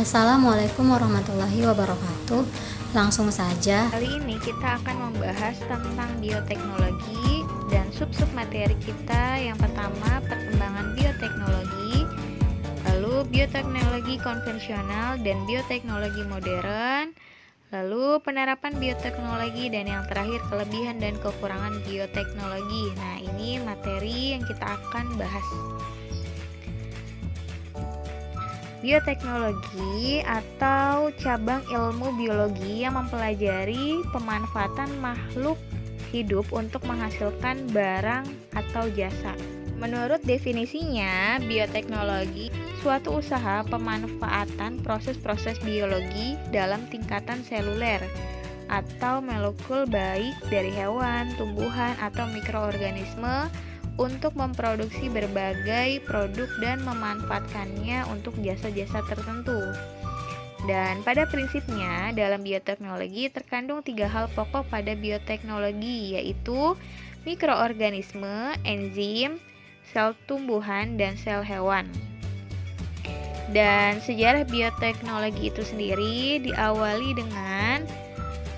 Assalamualaikum warahmatullahi wabarakatuh. Langsung saja. Kali ini kita akan membahas tentang bioteknologi dan sub-sub materi kita. Yang pertama, perkembangan bioteknologi, lalu bioteknologi konvensional dan bioteknologi modern, lalu penerapan bioteknologi, dan yang terakhir kelebihan dan kekurangan bioteknologi. Nah, ini materi yang kita akan bahas. Bioteknologi atau cabang ilmu biologi yang mempelajari pemanfaatan makhluk hidup untuk menghasilkan barang atau jasa. Menurut definisinya, bioteknologi suatu usaha pemanfaatan proses-proses biologi dalam tingkatan seluler atau molekul baik dari hewan, tumbuhan, atau mikroorganisme untuk memproduksi berbagai produk dan memanfaatkannya untuk jasa-jasa tertentu. Dan pada prinsipnya, dalam bioteknologi terkandung 3 hal pokok pada bioteknologi, yaitu mikroorganisme, enzim, sel tumbuhan, dan sel hewan. Dan sejarah bioteknologi itu sendiri diawali dengan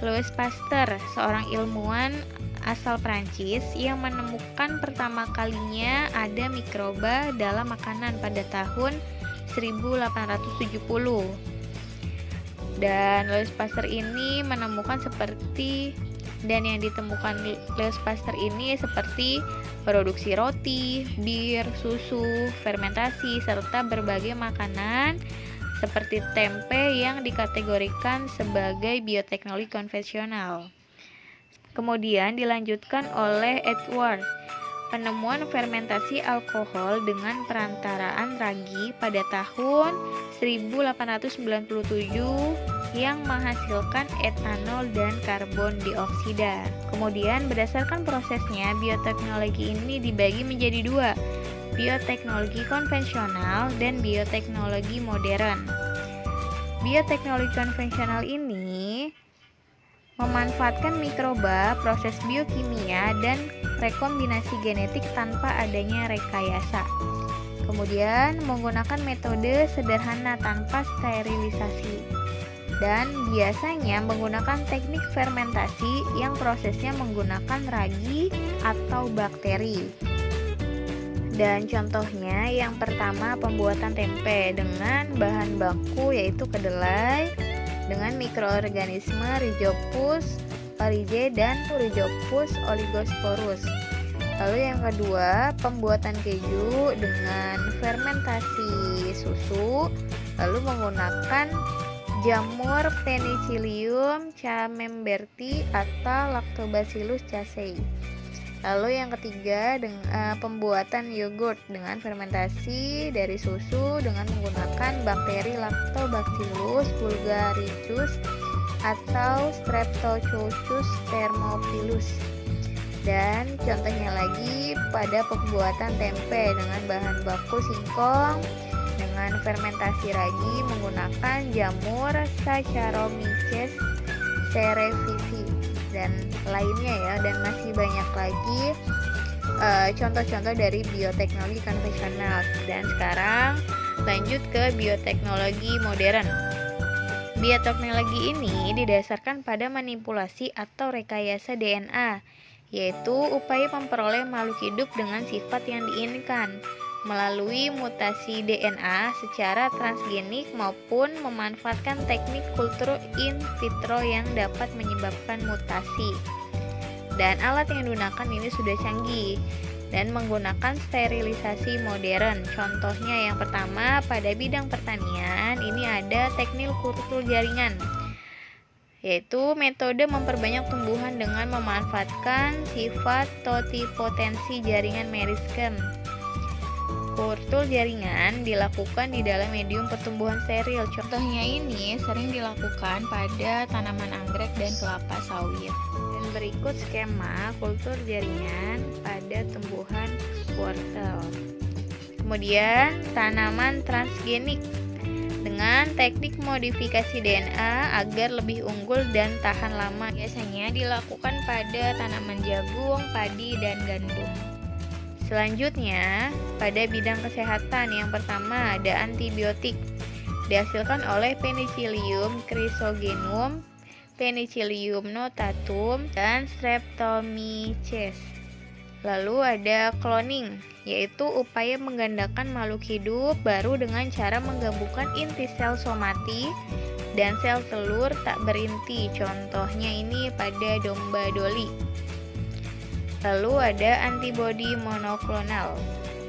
Louis Pasteur, seorang ilmuwan asal Prancis yang menemukan pertama kalinya ada mikroba dalam makanan pada tahun 1870. Dan Louis Pasteur ini menemukan yang ditemukan Louis Pasteur ini seperti produksi roti, bir, susu, fermentasi, serta berbagai makanan seperti tempe yang dikategorikan sebagai bioteknologi konvensional. Kemudian dilanjutkan oleh Edward, penemuan fermentasi alkohol dengan perantaraan ragi pada tahun 1897 yang menghasilkan etanol dan karbon dioksida. Kemudian berdasarkan prosesnya, bioteknologi ini dibagi menjadi 2, bioteknologi konvensional dan bioteknologi modern. Bioteknologi konvensional ini memanfaatkan mikroba, proses biokimia, dan rekombinasi genetik tanpa adanya rekayasa. Kemudian menggunakan metode sederhana tanpa sterilisasi. Dan biasanya menggunakan teknik fermentasi yang prosesnya menggunakan ragi atau bakteri. Dan contohnya yang pertama pembuatan tempe dengan bahan baku yaitu kedelai dengan mikroorganisme Rhizopus oryzae dan Rhizopus oligosporus. Lalu yang kedua, pembuatan keju dengan fermentasi susu, lalu menggunakan jamur Penicillium camemberti atau Lactobacillus casei. Lalu yang ketiga, pembuatan yogurt dengan fermentasi dari susu dengan menggunakan bakteri Lactobacillus bulgaricus atau Streptococcus thermophilus. Dan contohnya lagi pada pembuatan tempe dengan bahan baku singkong dengan fermentasi ragi menggunakan jamur Saccharomyces cerevisiae dan lainnya ya, dan masih banyak lagi contoh-contoh dari bioteknologi konvensional. Dan sekarang lanjut ke bioteknologi modern. Bioteknologi ini didasarkan pada manipulasi atau rekayasa DNA, yaitu upaya memperoleh makhluk hidup dengan sifat yang diinginkan melalui mutasi DNA secara transgenik maupun memanfaatkan teknik kultur in vitro yang dapat menyebabkan mutasi. Dan alat yang digunakan ini sudah canggih dan menggunakan sterilisasi modern. Contohnya yang pertama pada bidang pertanian ini ada teknik kultur jaringan, yaitu metode memperbanyak tumbuhan dengan memanfaatkan sifat totipotensi jaringan meristem. Kultur jaringan dilakukan di dalam medium pertumbuhan steril. Contohnya ini sering dilakukan pada tanaman anggrek dan kelapa sawit. Dan berikut skema kultur jaringan pada tumbuhan wortel. Kemudian tanaman transgenik dengan teknik modifikasi DNA agar lebih unggul dan tahan lama. Biasanya dilakukan pada tanaman jagung, padi, dan gandum. Selanjutnya, pada bidang kesehatan yang pertama ada antibiotik dihasilkan oleh Penicillium chrysogenum, Penicillium notatum, dan Streptomyces. Lalu ada cloning, yaitu upaya menggandakan makhluk hidup baru dengan cara menggabungkan inti sel somati dan sel telur tak berinti. Contohnya ini pada domba doli. Lalu ada antibodi monoklonal,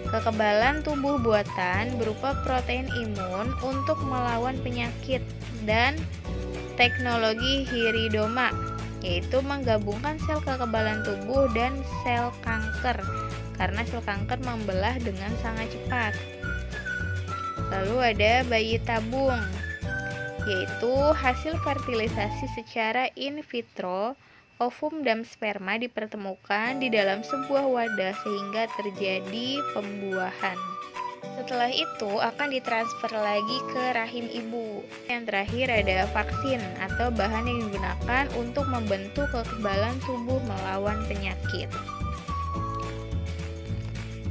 kekebalan tubuh buatan berupa protein imun untuk melawan penyakit, dan teknologi hiridoma, yaitu menggabungkan sel kekebalan tubuh dan sel kanker, karena sel kanker membelah dengan sangat cepat. Lalu ada bayi tabung, yaitu hasil fertilisasi secara in vitro. Ovum dan sperma dipertemukan di dalam sebuah wadah sehingga terjadi pembuahan. Setelah itu akan ditransfer lagi ke rahim ibu. Yang terakhir ada vaksin atau bahan yang digunakan untuk membentuk kekebalan tubuh melawan penyakit.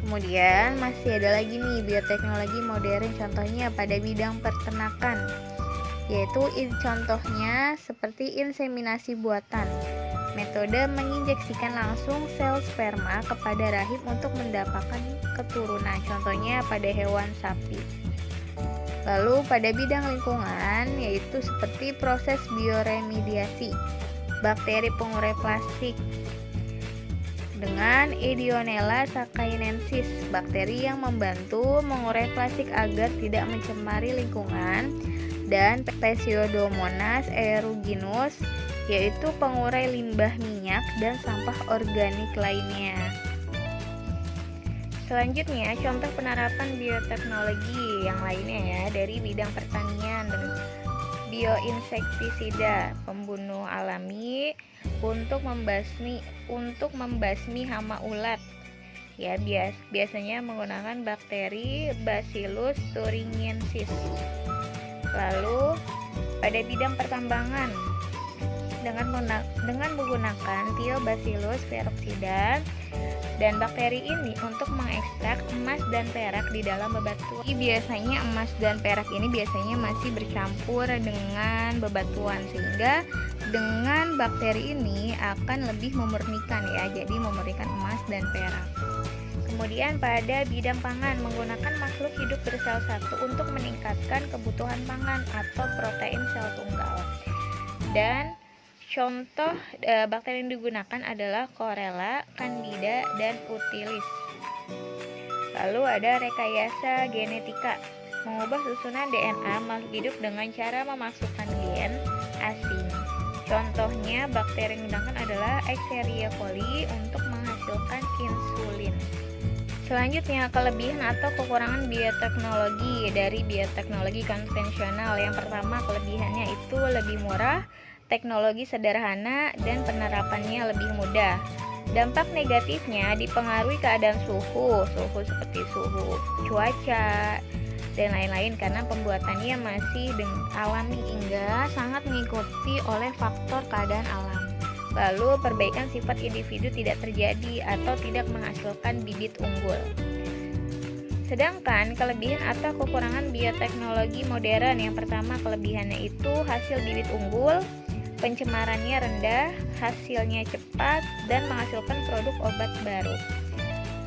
Kemudian masih ada lagi nih bioteknologi modern, contohnya pada bidang peternakan, yaitu contohnya seperti inseminasi buatan. Metode menginjeksikan langsung sel sperma kepada rahim untuk mendapatkan keturunan, contohnya pada hewan sapi. Lalu pada bidang lingkungan, yaitu seperti proses bioremediasi, bakteri pengurai plastik dengan Ideonella sakhainensis, bakteri yang membantu mengurai plastik agar tidak mencemari lingkungan, dan Pseudomonas aeruginus, yaitu pengurai limbah minyak dan sampah organik lainnya. Selanjutnya, contoh penerapan bioteknologi yang lainnya ya, dari bidang pertanian dan bioinsektisida, pembunuh alami untuk membasmi hama ulat. Ya, biasanya menggunakan bakteri Bacillus thuringiensis. Lalu pada bidang pertambangan, dengan menggunakan Thiobacillus peroxida dan bakteri ini untuk mengekstrak emas dan perak di dalam bebatuan. Biasanya emas dan perak ini biasanya masih bercampur dengan bebatuan, sehingga dengan bakteri ini akan lebih memurnikan ya, jadi memurnikan emas dan perak. Kemudian pada bidang pangan, menggunakan makhluk hidup bersel satu untuk meningkatkan kebutuhan pangan atau protein sel tunggal. Dan contoh bakteri yang digunakan adalah Chlorella, Candida, dan Utilis. Lalu ada rekayasa genetika, mengubah susunan DNA makhluk hidup dengan cara memasukkan gen asing. Contohnya bakteri yang digunakan adalah Escherichia coli untuk menghasilkan insulin. Selanjutnya, kelebihan atau kekurangan bioteknologi dari bioteknologi konvensional. Yang pertama, kelebihannya itu lebih murah, teknologi sederhana, dan penerapannya lebih mudah. Dampak negatifnya dipengaruhi keadaan suhu seperti suhu cuaca dan lain-lain, karena pembuatannya masih alami hingga sangat mengikuti oleh faktor keadaan alam. Lalu perbaikan sifat individu tidak terjadi atau tidak menghasilkan bibit unggul. Sedangkan kelebihan atau kekurangan bioteknologi modern, yang pertama kelebihannya itu hasil bibit unggul, pencemarannya rendah, hasilnya cepat, dan menghasilkan produk obat baru.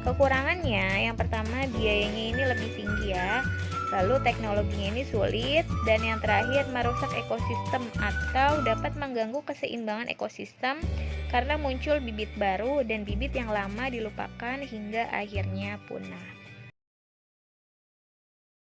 Kekurangannya yang pertama biayanya ini lebih tinggi ya, lalu teknologinya ini sulit, dan yang terakhir merusak ekosistem atau dapat mengganggu keseimbangan ekosistem karena muncul bibit baru dan bibit yang lama dilupakan hingga akhirnya punah.